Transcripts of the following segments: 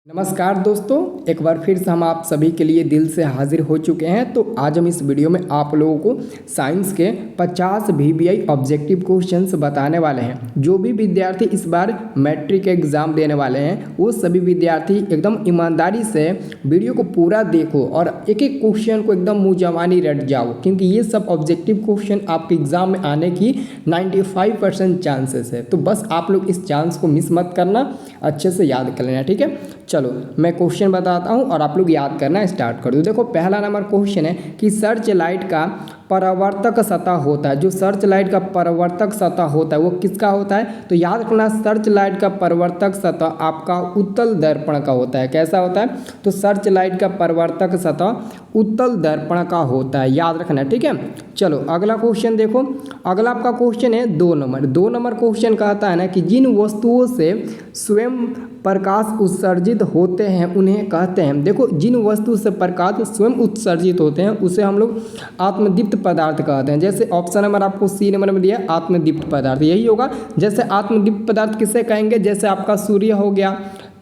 नमस्कार दोस्तों, एक बार फिर से हम आप सभी के लिए दिल से हाजिर हो चुके हैं। तो आज हम इस वीडियो में आप लोगों को साइंस के 50 वीवीआई ऑब्जेक्टिव क्वेश्चंस बताने वाले हैं। जो भी विद्यार्थी इस बार मैट्रिक एग्जाम देने वाले हैं वो सभी विद्यार्थी एकदम ईमानदारी से वीडियो को पूरा देखो और एक एक क्वेश्चन को एकदम मुँह जवानी रट जाओ, क्योंकि ये सब ऑब्जेक्टिव क्वेश्चन आपके एग्जाम में आने की 95% चांसेस है। तो बस आप लोग इस चांस को मिस मत करना, अच्छे से याद कर लेना, ठीक है। चलो मैं क्वेश्चन बताता हूँ और आप लोग याद करना स्टार्ट कर दो। देखो पहला नंबर क्वेश्चन है कि सर्च लाइट का परावर्तक सतह होता है। जो सर्च लाइट का परावर्तक सतह होता है वो किसका होता है? तो याद रखना, सर्च लाइट का परावर्तक सतह आपका उत्तल दर्पण का होता है। कैसा होता है? तो सर्च लाइट का परावर्तक सतह उत्तल दर्पण का होता है, याद रखना, ठीक है। चलो अगला क्वेश्चन देखो। अगला आपका क्वेश्चन है 2 नंबर क्वेश्चन कहता है ना कि जिन वस्तुओं से स्वयं प्रकाश उत्सर्जित होते हैं उन्हें कहते हैं। देखो जिन वस्तु से प्रकाश स्वयं उत्सर्जित होते हैं उसे हम लोग आत्मदीप्त पदार्थ कहते हैं। जैसे ऑप्शन नंबर आपको सी नंबर में दिया आत्मदीप्त पदार्थ, यही होगा। जैसे आत्मदीप्त पदार्थ किसे कहेंगे? जैसे आपका सूर्य हो गया,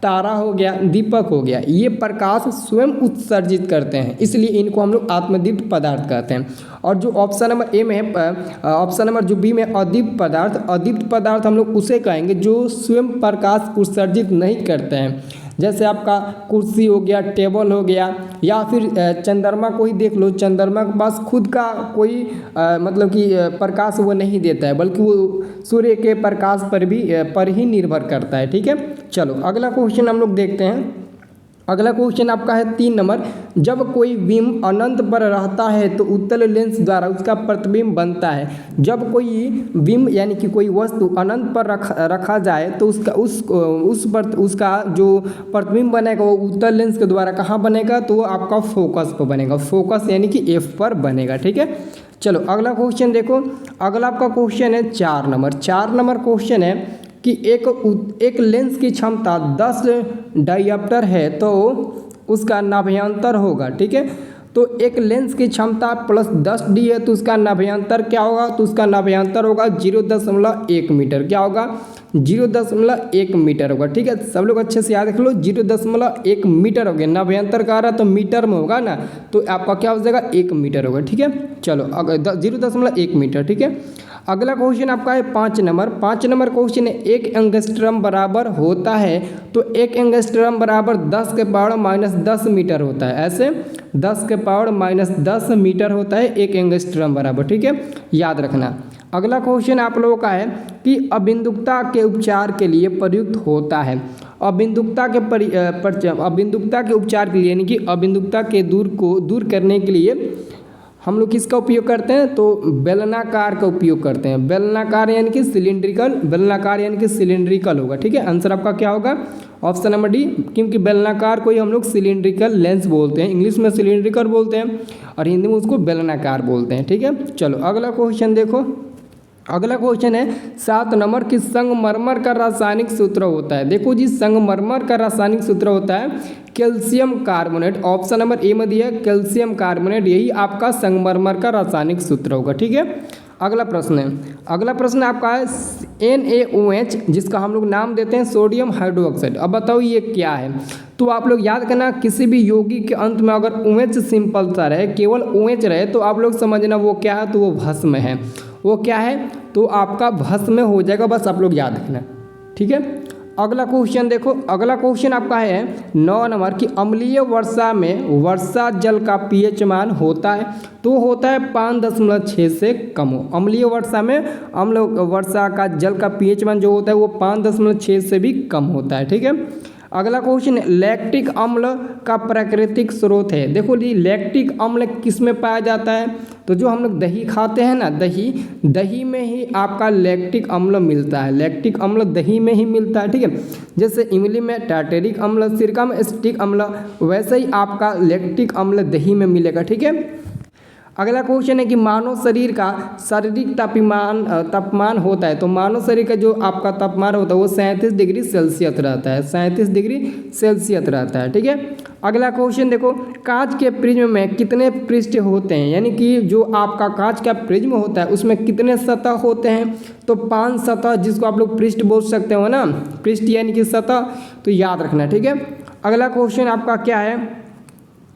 तारा हो गया, दीपक हो गया, ये प्रकाश स्वयं उत्सर्जित करते हैं, इसलिए इनको हम लोग आत्मदीप्त पदार्थ कहते हैं। और जो ऑप्शन नंबर ए में है, ऑप्शन नंबर जो बी में अदीप्त पदार्थ हम लोग उसे कहेंगे जो स्वयं प्रकाश उत्सर्जित नहीं करते हैं। जैसे आपका कुर्सी हो गया, टेबल हो गया, या फिर चंद्रमा को ही देख लो, चंद्रमा के पास खुद का कोई मतलब कि प्रकाश वो नहीं देता है, बल्कि वो सूर्य के प्रकाश पर ही निर्भर करता है, ठीक है। चलो अगला क्वेश्चन हम लोग देखते हैं। अगला क्वेश्चन आपका है 3 नंबर। जब कोई बिंब अनंत पर रहता है तो उत्तल लेंस द्वारा उसका प्रतिबिंब बनता है। जब कोई बिंब यानी कि कोई वस्तु अनंत पर रखा जाए तो उसका जो प्रतिबिंब बनेगा वो उत्तल लेंस के द्वारा कहाँ बनेगा? तो वो आपका फोकस पर बनेगा, फोकस यानी कि एफ पर बनेगा, ठीक है। चलो अगला क्वेश्चन देखो। अगला आपका क्वेश्चन है 4 नंबर क्वेश्चन है कि एक लेंस की क्षमता 10 डायप्टर है तो उसका नाभ्यंतर होगा, ठीक है। तो एक लेंस की क्षमता प्लस 10D है तो उसका नाभ्यंतर क्या होगा? तो उसका नाभ्यंतर होगा 0.1 मीटर। क्या होगा? 0.1 मीटर होगा, ठीक है। सब लोग अच्छे से याद रख लो, 0.1 मीटर हो गया। नाभ्यंतर का रहा तो मीटर में होगा ना, तो आपका क्या हो जाएगा? 1 मीटर होगा, ठीक है। चलो 0.1 मीटर, ठीक है। अगला क्वेश्चन आपका है 5 नंबर क्वेश्चन है 1 एंगस्ट्रम बराबर होता है तो 1 एंगस्ट्रम बराबर 10 के पावर माइनस 10 मीटर होता है। ऐसे 10 के पावर माइनस 10 मीटर होता है 1 एंगस्ट्रम बराबर, ठीक है, याद रखना। अगला क्वेश्चन आप लोगों का है कि अबिंदुकता के उपचार के लिए प्रयुक्त होता है। अबिंदुकता के उपचार के लिए यानी कि अबिंदुकता के दूर करने के लिए हम लोग किसका उपयोग करते हैं? तो बेलनाकार का उपयोग करते हैं। बेलनाकार यानी कि सिलिंड्रिकल होगा, ठीक है। आंसर आपका क्या होगा? ऑप्शन नंबर डी, क्योंकि बेलनाकार को ही हम लोग सिलिंड्रिकल लेंस बोलते हैं। इंग्लिश में सिलिंड्रिकल बोलते हैं और हिंदी में उसको बेलनाकार बोलते हैं, ठीक है। चलो अगला क्वेश्चन देखो। अगला क्वेश्चन है 7 नंबर कि संगमरमर का रासायनिक सूत्र होता है। देखो जी, संगमरमर का रासायनिक सूत्र होता है calcium carbonate. Option number A में दिया कैल्शियम कार्बोनेट, यही आपका संगमरमर का रासायनिक सूत्र होगा, ठीक है। अगला प्रश्न आपका है NaOH, जिसका हम लोग नाम देते हैं सोडियम हाइड्रोक्साइड। अब बताओ ये क्या है? तो आप लोग याद करना, किसी भी यौगिक के अंत में अगर OH सिंपल सा रहे, केवल OH रहे, तो आप लोग समझना वो क्या है? तो वो भस्म है। वो क्या है? तो आपका भस्म हो जाएगा, बस आप लोग याद रखना, ठीक है। अगला क्वेश्चन देखो। अगला क्वेश्चन आपका है 9 नंबर कि अम्लीय वर्षा में वर्षा जल का pH मान होता है तो होता है 5.6 से कम हो। अम्लीय वर्षा में वर्षा का जल का pH मान जो होता है वो 5.6 से भी कम होता है, ठीक है। अगला क्वेश्चन लैक्टिक अम्ल का प्राकृतिक स्रोत है। देखो जी, लैक्टिक अम्ल किस में पाया जाता है? तो जो हम लोग दही खाते हैं ना, दही में ही आपका लैक्टिक अम्ल मिलता है। लैक्टिक अम्ल दही में ही मिलता है, ठीक है। जैसे इमली में टार्टेरिक अम्ल, सिरका में एसिटिक अम्ल, वैसे ही आपका लैक्टिक अम्ल दही में मिलेगा, ठीक है। अगला क्वेश्चन है कि मानव शरीर का शारीरिक तापमान होता है। तो मानव शरीर का जो आपका तापमान होता है वो 37 डिग्री सेल्सियस रहता है, 37 डिग्री सेल्सियस रहता है, ठीक है। अगला क्वेश्चन देखो, कांच के प्रिज्म में कितने पृष्ठ होते हैं? यानी कि जो आपका कांच का प्रिज्म होता है उसमें कितने सतह होते हैं? तो 5 सतह, जिसको आप लोग पृष्ठ बोल सकते हो ना, पृष्ठ यानी कि सतह, तो याद रखना, ठीक है। अगला क्वेश्चन आपका क्या है,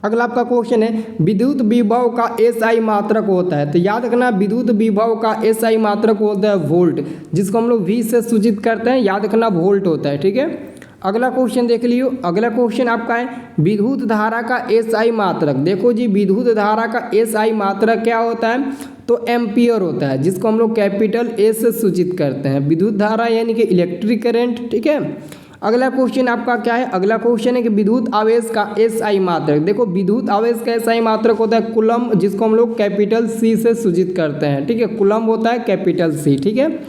अगला आपका क्वेश्चन है विद्युत विभव का एसआई मात्रक होता है। तो याद रखना विद्युत विभव का एसआई मात्रक होता है वोल्ट, जिसको हम लोग वी से सूचित करते हैं, याद रखना वोल्ट होता है। ठीक है, अगला क्वेश्चन देख लियो। अगला क्वेश्चन आपका है विद्युत धारा का एसआई मात्रक। देखो जी विद्युत धारा का एसआई मात्रक क्या होता है, तो एम्पियर होता है, जिसको हम लोग कैपिटल ए से सूचित करते हैं। विद्युत धारा यानी कि इलेक्ट्रिक करंट। ठीक है, अगला क्वेश्चन आपका क्या है, अगला क्वेश्चन है कि विद्युत आवेश का एसआई मात्रक। देखो विद्युत आवेश का एसआई मात्रक होता है कूलम्ब, जिसको हम लोग कैपिटल सी से सूचित करते हैं। ठीक है, कूलम्ब होता है कैपिटल सी। ठीक है,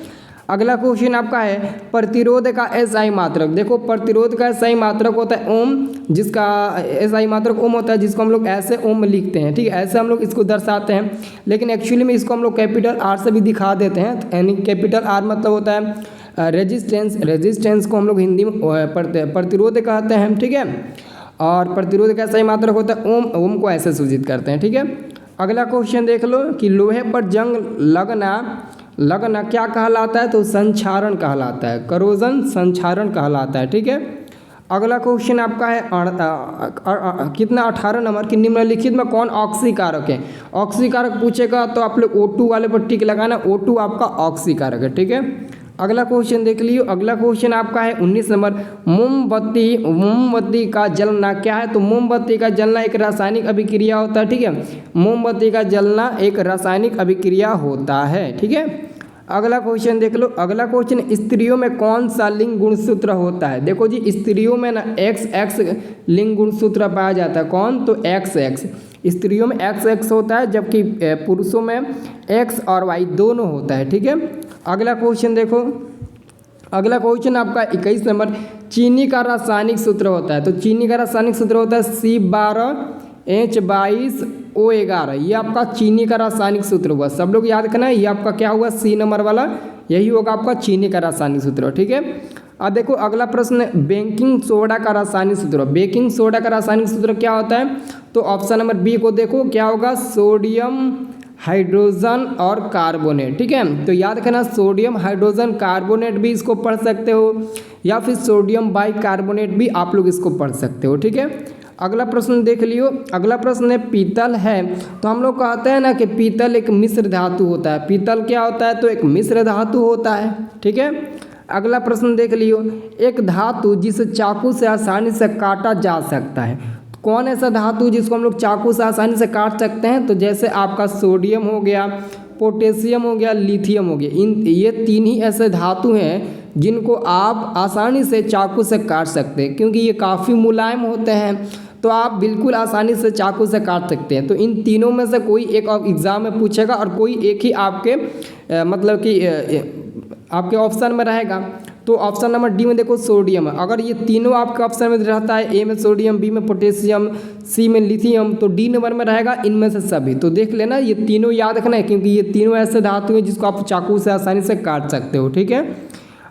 अगला क्वेश्चन आपका है प्रतिरोध का एसआई मात्रक। देखो प्रतिरोध का एसआई मात्रक होता है ओम, जिसका एसआई मात्रक ओम होता है, जिसको हम लोग ऐसे ओम लिखते हैं। ठीक है, ऐसे हम लोग इसको दर्शाते हैं, लेकिन एक्चुअली में इसको हम लोग कैपिटल आर से भी दिखा देते हैं। यानी कैपिटल आर मतलब होता है रेजिस्टेंस, रेजिस्टेंस को हम लोग हिंदी में प्रतिरोध कहते हैं। ठीक है, और प्रतिरोध का एसआई मात्रक होता है ओम, ओम को ऐसे सूचित करते हैं। ठीक है, अगला क्वेश्चन देख लो कि लोहे पर जंग लगना क्या कहलाता है, तो संक्षारण कहलाता है, करोजन संक्षारण कहलाता है। ठीक है, अगला क्वेश्चन आपका है कितना 18 नंबर की निम्नलिखित में कौन ऑक्सीकारक है। ऑक्सीकारक पूछेगा तो आप लोग O2 वाले पर टिक लगाना, O2 आपका ऑक्सीकारक है। ठीक है, अगला क्वेश्चन देख लियो। अगला क्वेश्चन आपका है 19 नंबर मोमबत्ती का जलना क्या है, तो मोमबत्ती का जलना एक रासायनिक अभिक्रिया होता है। ठीक है, मोमबत्ती का जलना एक रासायनिक अभिक्रिया होता है। ठीक है, अगला क्वेश्चन देख लो। अगला क्वेश्चन स्त्रियों में कौन सा लिंग गुणसूत्र होता है। देखो जी स्त्रियों में ना XX लिंग गुणसूत्र पाया जाता है। कौन, तो XX। स्त्रियों में XX होता है, जबकि पुरुषों में X और Y दोनों होता है। ठीक है, अगला क्वेश्चन देखो। अगला क्वेश्चन आपका 21 नंबर चीनी का रासायनिक सूत्र होता है। तो चीनी का रासायनिक सूत्र होता है C12H22O11। ये आपका चीनी का रासायनिक सूत्र हुआ, सब लोग याद रखना है। ये आपका क्या हुआ, C नंबर वाला, यही होगा आपका चीनी का रासायनिक सूत्र। ठीक है, अब देखो अगला प्रश्न बेकिंग सोडा का रासायनिक सूत्र। बेकिंग सोडा का रासायनिक सूत्र क्या होता है, तो ऑप्शन नंबर बी को देखो क्या होगा, सोडियम हाइड्रोजन और कार्बोनेट। ठीक है, तो याद रखना सोडियम हाइड्रोजन कार्बोनेट भी इसको पढ़ सकते हो, या फिर सोडियम बाइकार्बोनेट भी आप लोग इसको पढ़ सकते हो। ठीक है, अगला प्रश्न देख लियो। अगला प्रश्न है पीतल है, तो हम लोग कहते हैं ना कि पीतल एक मिश्र धातु होता है। पीतल क्या होता है, तो एक मिश्र धातु होता है। ठीक है, अगला प्रश्न देख लियो। एक धातु जिसे चाकू से आसानी से काटा जा सकता है, कौन ऐसा धातु जिसको हम लोग चाकू से आसानी से काट सकते हैं, तो जैसे आपका सोडियम हो गया, पोटेशियम हो गया, लिथियम हो गया। ये तीन ही ऐसे धातु हैं जिनको आप आसानी से चाकू से काट सकते हैं, क्योंकि ये काफ़ी मुलायम होते हैं, तो आप बिल्कुल आसानी से चाकू से काट सकते हैं। तो इन तीनों में से कोई एक एग्ज़ाम में पूछेगा और कोई एक ही आपके मतलब कि आपके ऑप्शन में रहेगा। तो ऑप्शन नंबर डी में देखो सोडियम है। अगर ये तीनों आपके ऑप्शन में रहता है, ए में सोडियम, बी में पोटेशियम, सी में लिथियम, तो डी नंबर में रहेगा इनमें से सभी। तो देख लेना ये तीनों याद रखना है, क्योंकि ये तीनों ऐसे धातु हैं जिसको आप चाकू से आसानी से काट सकते हो। ठीक है,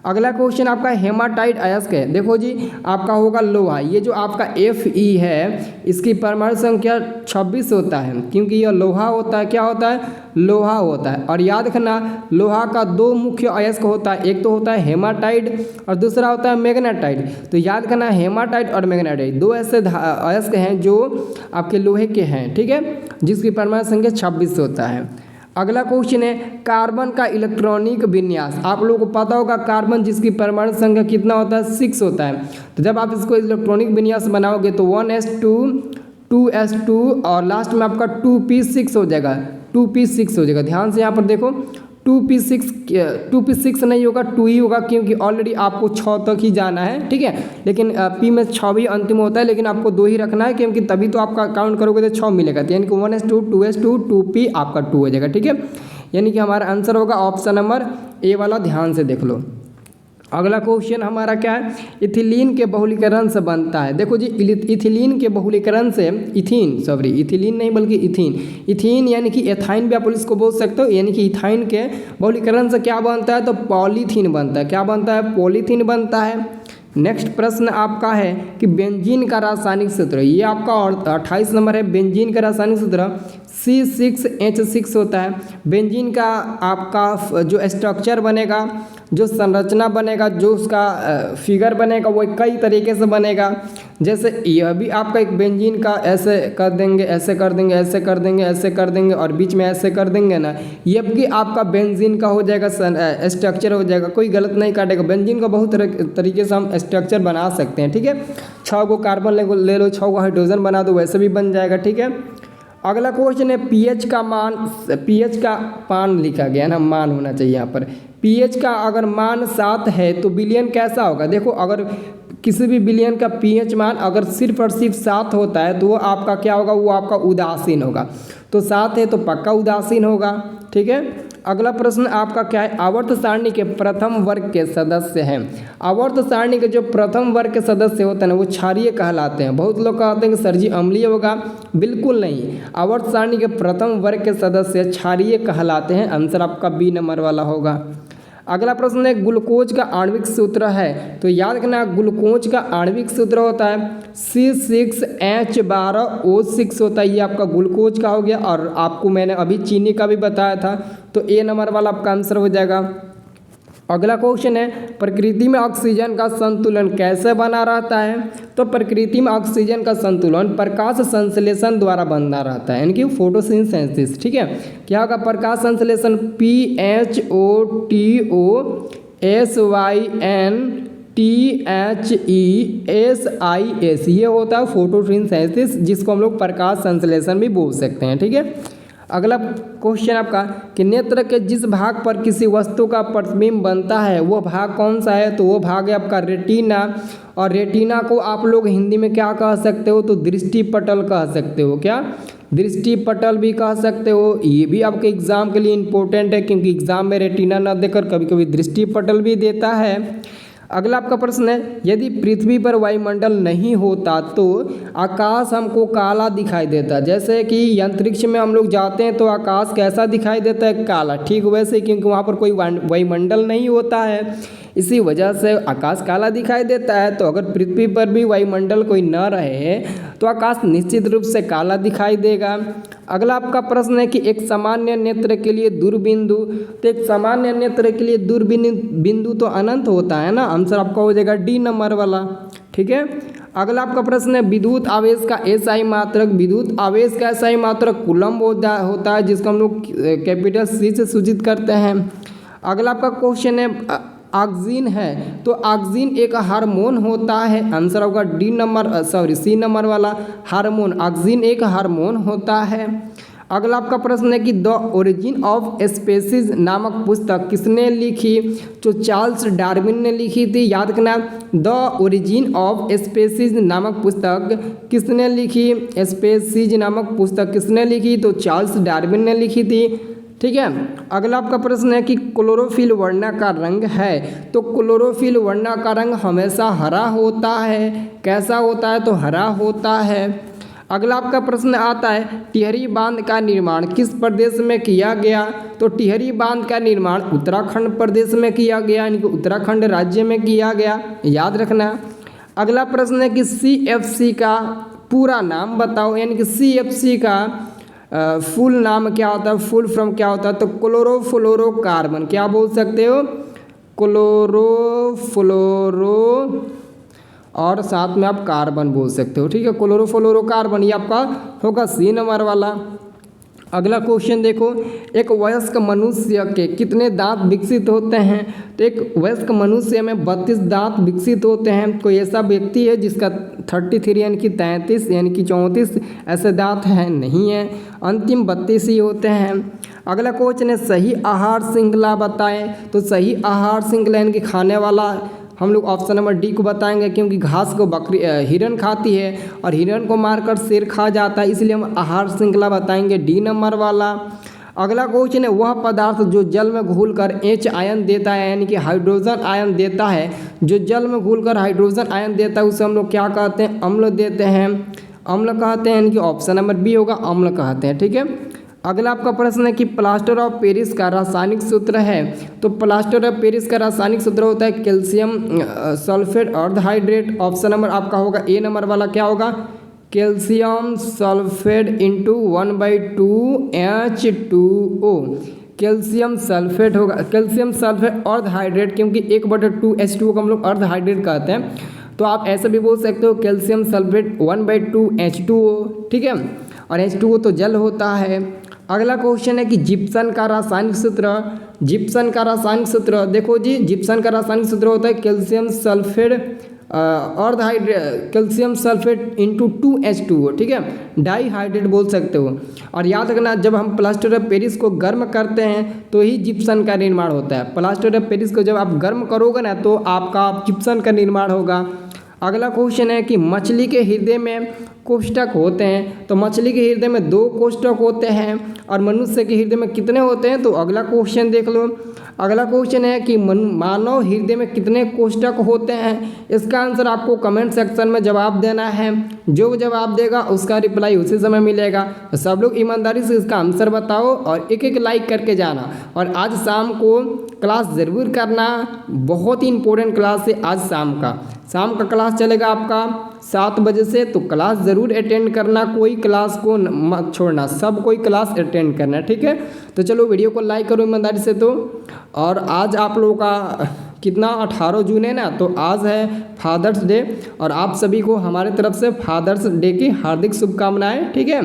अगला क्वेश्चन आपका हेमाटाइट अयस्क है। देखो जी आपका होगा लोहा। ये जो आपका Fe है इसकी परमाणु संख्या 26 होता है, क्योंकि यह लोहा होता है। क्या होता है, लोहा होता है। और याद रखना लोहा का दो मुख्य अयस्क होता है, एक तो होता है हेमाटाइट और दूसरा होता है मैग्नेटाइट। तो याद रखना हेमाटाइट और मैग्नेटाइट दो ऐसे अयस्क हैं जो आपके लोहे के हैं। ठीक है, जिसकी परमाणु संख्या 26 होता है। अगला क्वेश्चन है कार्बन का इलेक्ट्रॉनिक विन्यास। आप लोगों को पता होगा कार्बन जिसकी परमाणु संख्या कितना होता है, 6 होता है। तो जब आप इसको इलेक्ट्रॉनिक विन्यास बनाओगे तो 1s2 2s2 और लास्ट में आपका 2p6 हो जाएगा, 2p6 हो जाएगा। ध्यान से यहाँ पर देखो 2p6 नहीं होगा, 2 ही होगा, क्योंकि ऑलरेडी आपको 6 तक ही जाना है। ठीक है, लेकिन p में 6 भी अंतिम होता है, लेकिन आपको 2 ही रखना है, क्योंकि तभी तो आपका काउंट करोगे तो 6 मिलेगा। तो यानी कि 1s2 2s2 2p आपका 2 हो जाएगा। ठीक है, यानी कि हमारा आंसर होगा ऑप्शन नंबर ए वाला, ध्यान से देख लो। अगला क्वेश्चन हमारा क्या है, इथिलीन के बहुलीकरण से बनता है। देखो जी इथिलीन के बहुलीकरण से इथिलीन नहीं बल्कि इथीन यानी कि एथाइन भी आप इसको बोल सकते हो। यानी कि इथाइन के बहुलीकरण से क्या बनता है, तो पॉलीथीन बनता है। क्या बनता है, पॉलीथीन बनता है। नेक्स्ट प्रश्न आपका है कि बेंजीन का रासायनिक सूत्र। ये आपका 28 नंबर है। बेंजीन का रासायनिक सूत्र C6H6 होता है। बेंजीन का आपका जो स्ट्रक्चर बनेगा, जो संरचना बनेगा, जो उसका फिगर बनेगा वो कई तरीके से बनेगा। जैसे यह भी आपका एक बेंजीन का ऐसे कर देंगे, ऐसे कर देंगे, ऐसे कर देंगे, ऐसे कर देंगे और बीच में ऐसे कर देंगे ना, ये भी आपका बेंजीन का हो जाएगा, स्ट्रक्चर हो जाएगा। कोई गलत नहीं काटेगा। बेंजीन का बहुत तरीके से हम स्ट्रक्चर बना सकते हैं, ठीक है। 6 को कार्बन ले लो, 6 को हाइड्रोजन बना दो, वैसे भी बन जाएगा, ठीक है। अगला क्वेश्चन है पीएच का मान। पीएच का मान लिखा गया है ना, मान होना चाहिए यहाँ पर। पीएच का अगर मान 7 है तो विलयन कैसा होगा? देखो, अगर किसी भी विलयन का पीएच मान अगर सिर्फ और सिर्फ 7 होता है तो वो आपका क्या होगा? वो आपका उदासीन होगा। तो 7 है तो पक्का उदासीन होगा, ठीक है। अगला प्रश्न आपका क्या है? आवर्त सारणी के प्रथम वर्ग के सदस्य हैं। आवर्त सारणी के जो प्रथम वर्ग के सदस्य होते हैं वो क्षारीय कहलाते हैं। बहुत लोग कहते हैं कि सर जी अम्लीय होगा, बिल्कुल नहीं। आवर्त सारणी के प्रथम वर्ग के सदस्य क्षारीय कहलाते हैं। आंसर आपका बी नंबर वाला होगा। अगला प्रश्न है ग्लूकोज का आणविक सूत्र है, तो याद रखना ग्लूकोज का आणविक सूत्र होता है C6H12O6 होता है। ये आपका ग्लूकोज का हो गया। और आपको मैंने अभी चीनी का भी बताया था, तो ए नंबर वाला आपका आंसर हो जाएगा। अगला क्वेश्चन है प्रकृति में ऑक्सीजन का संतुलन कैसे बना रहता है? तो प्रकृति में ऑक्सीजन का संतुलन प्रकाश संश्लेषण द्वारा बना रहता है, यानी कि फोटोसिंथेसिस, ठीक है। क्या होगा? प्रकाश संश्लेषण PHOTOSYNTHESIS, ये होता है फोटोसिंथेसिस, जिसको हम लोग प्रकाश संश्लेषण भी बोल सकते हैं, ठीक है। अगला क्वेश्चन आपका कि नेत्र के जिस भाग पर किसी वस्तु का प्रतिबिंब बनता है वो भाग कौन सा है? तो वो भाग है आपका रेटिना। और रेटिना को आप लोग हिंदी में क्या कह सकते हो? तो दृष्टिपटल कह सकते हो। क्या? दृष्टिपटल भी कह सकते हो। ये भी आपके एग्जाम के लिए इम्पोर्टेंट है, क्योंकि एग्जाम में रेटिना न देकर कभी कभी दृष्टिपटल भी देता है। अगला आपका प्रश्न है यदि पृथ्वी पर वायुमंडल नहीं होता तो आकाश हमको काला दिखाई देता। जैसे कि अंतरिक्ष में हम लोग जाते हैं तो आकाश कैसा दिखाई देता है? काला। ठीक वैसे, क्योंकि वहाँ पर कोई वायुमंडल नहीं होता है, इसी वजह से आकाश काला दिखाई देता है। तो अगर पृथ्वी पर भी वायुमंडल कोई न रहे तो आकाश निश्चित रूप से काला दिखाई देगा। अगला आपका प्रश्न है कि एक सामान्य नेत्र के लिए दूरबिंदु, तो एक सामान्य नेत्र के लिए दूरबिंदु तो अनंत होता है ना। आंसर आपका हो जाएगा डी नंबर वाला, ठीक है। अगला आपका प्रश्न है विद्युत आवेश का एसआई मात्रक। विद्युत आवेश का एसआई मात्रक कूलम्ब होता है, जिसको हम लोग कैपिटल सी से सूचित करते हैं। अगला आपका क्वेश्चन है ऑक्सीजन है, तो ऑक्सीजन एक हार्मोन होता है। आंसर होगा सी नंबर वाला, हार्मोन। ऑक्सीजन एक हार्मोन होता है। अगला आपका प्रश्न है कि द ओरिजिन ऑफ स्पीसीज नामक पुस्तक किसने लिखी? तो चार्ल्स डार्विन ने लिखी थी। याद रखना, द ओरिजिन ऑफ स्पीसीज नामक पुस्तक किसने लिखी? स्पीसीज नामक पुस्तक किसने लिखी? तो चार्ल्स डार्विन ने लिखी थी, ठीक है। अगला आपका प्रश्न है कि क्लोरोफिल वर्णाकार रंग है, तो क्लोरोफिल वर्णाकार रंग हमेशा हरा होता है। कैसा होता है? तो हरा होता है। अगला आपका प्रश्न आता है टिहरी बांध का निर्माण किस प्रदेश में किया गया? तो टिहरी बांध का निर्माण उत्तराखंड प्रदेश में किया गया, यानी कि उत्तराखंड राज्य में किया गया, याद रखना। अगला प्रश्न है कि CFC का पूरा नाम बताओ, यानी कि CFC का फुल नाम क्या होता है? फुल फॉर्म क्या होता है? तो क्लोरोफ्लोरोकार्बन। क्या बोल सकते हो? क्लोरोफ्लोरो और साथ में आप कार्बन बोल सकते हो, ठीक है। क्लोरोफ्लोरोकार्बन ये आपका होगा सी नंबर वाला। अगला क्वेश्चन देखो, एक वयस्क मनुष्य के कितने दांत विकसित होते हैं? तो एक वयस्क मनुष्य में 32 दांत विकसित होते हैं। कोई ऐसा व्यक्ति है जिसका 33 यानी कि 33 यानी कि 34 ऐसे दांत हैं? नहीं है, अंतिम 32 ही होते हैं। अगला क्वेश्चन है सही आहार श्रृंखला बताएं। तो सही आहार श्रृंखला यानी कि खाने वाला हम लोग ऑप्शन नंबर डी को बताएंगे, क्योंकि घास को हिरन खाती है और हिरन को मारकर शेर खा जाता है, इसलिए हम आहार श्रृंखला बताएंगे, डी नंबर वाला। अगला क्वेश्चन है वह पदार्थ जो जल में घुलकर H आयन देता है, यानी कि हाइड्रोजन आयन देता है। जो जल में घुलकर हाइड्रोजन आयन देता है उसे हम लोग क्या कहते हैं? अम्ल देते हैं, अम्ल कहते हैं, यानी कि ऑप्शन नंबर बी होगा, अम्ल कहते हैं, ठीक है। अगला आपका प्रश्न है कि प्लास्टर ऑफ पेरिस का रासायनिक सूत्र है। तो प्लास्टर ऑफ पेरिस का रासायनिक सूत्र होता है कैल्शियम सल्फेट अर्धहाइड्रेट। ऑप्शन नंबर आपका होगा ए नंबर वाला, क्या होगा? Calcium sulphate into 1/2 H2O। Calcium sulphate होगा, कैल्शियम सल्फेट अर्ध हाइड्रेट, क्योंकि 1/2 H2O को हम लोग अर्ध हाइड्रेट कहते हैं, तो आप ऐसा भी बोल सकते हो कैल्शियम सल्फेट 1/2 H2O, ठीक है। और H2O तो जल होता है। अगला क्वेश्चन है कि जिप्सन का रासायनिक सूत्र, जिप्सन का रासायनिक सूत्र देखो जी, जिप्सन का रासायनिक सूत्र होता है कैल्शियम सल्फेट अर्ध hydrate, calcium sulphate into 2H2O, ठीक है, डाई हाइड्रेट बोल सकते हो। और याद रखना, जब हम प्लास्टर ऑफ पेरिस को गर्म करते हैं तो ही जिप्सन का निर्माण होता है। प्लास्टर ऑफ पेरिस को जब आप गर्म करोगे ना तो आपका जिप्सन का निर्माण होगा। अगला क्वेश्चन है कि मछली के हृदय में कोष्ठक होते हैं, तो मछली के हृदय में 2 कोष्ठक होते हैं और मनुष्य के हृदय में कितने होते हैं, तो अगला क्वेश्चन देख लो। अगला क्वेश्चन है कि मानव हृदय में कितने कोष्ठक होते हैं। इसका आंसर आपको कमेंट सेक्शन में जवाब देना है, जो जवाब देगा उसका रिप्लाई उसी समय मिलेगा। तो सब लोग ईमानदारी से इसका आंसर बताओ और एक एक लाइक करके जाना। और आज शाम को क्लास ज़रूर करना, बहुत ही इंपॉर्टेंट क्लास है आज शाम का क्लास चलेगा आपका 7 बजे से, तो क्लास ज़रूर अटेंड करना, कोई क्लास को मत छोड़ना, सब कोई क्लास अटेंड करना, ठीक है। तो चलो वीडियो को लाइक करो ईमानदारी से। तो और आज आप लोगों का कितना 18 जून है ना, तो आज है फादर्स डे और आप सभी को हमारे तरफ से फादर्स डे की हार्दिक शुभकामनाएं, ठीक है।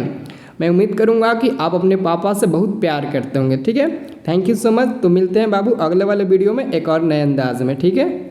मैं उम्मीद करूंगा कि आप अपने पापा से बहुत प्यार करते होंगे, ठीक है। Thank you so much. तो मिलते हैं बाबू अगले वाले वीडियो में एक और नए अंदाज में, ठीक है।